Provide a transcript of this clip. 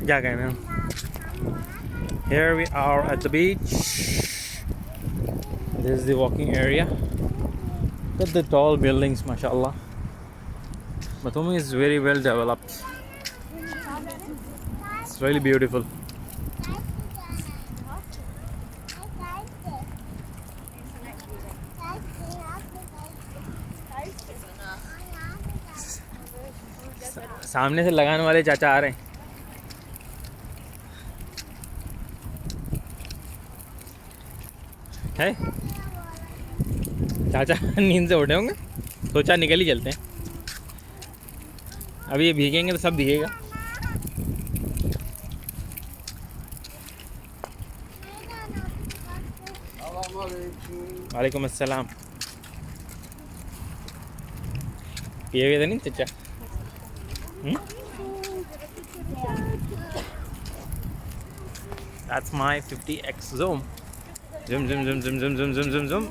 क्या कहना है? Here we are at the beach. This is the walking area. Look at the tall buildings, mashallah. Batumi is very well developed. It's really beautiful. सामने से लगाने वाले चाचा आ रहे हैं. है चाचा नींद से उठे होंगे, सोचा निकल ही चलते हैं. अभी ये भीगेंगे तो सब दिखेगा. वालेकुम अस्सलाम. पिए हुए तो नहीं चाचा? That's my 50x zoom. Zoom, zoom, zoom, zoom, zoom, zoom, zoom, zoom, zoom.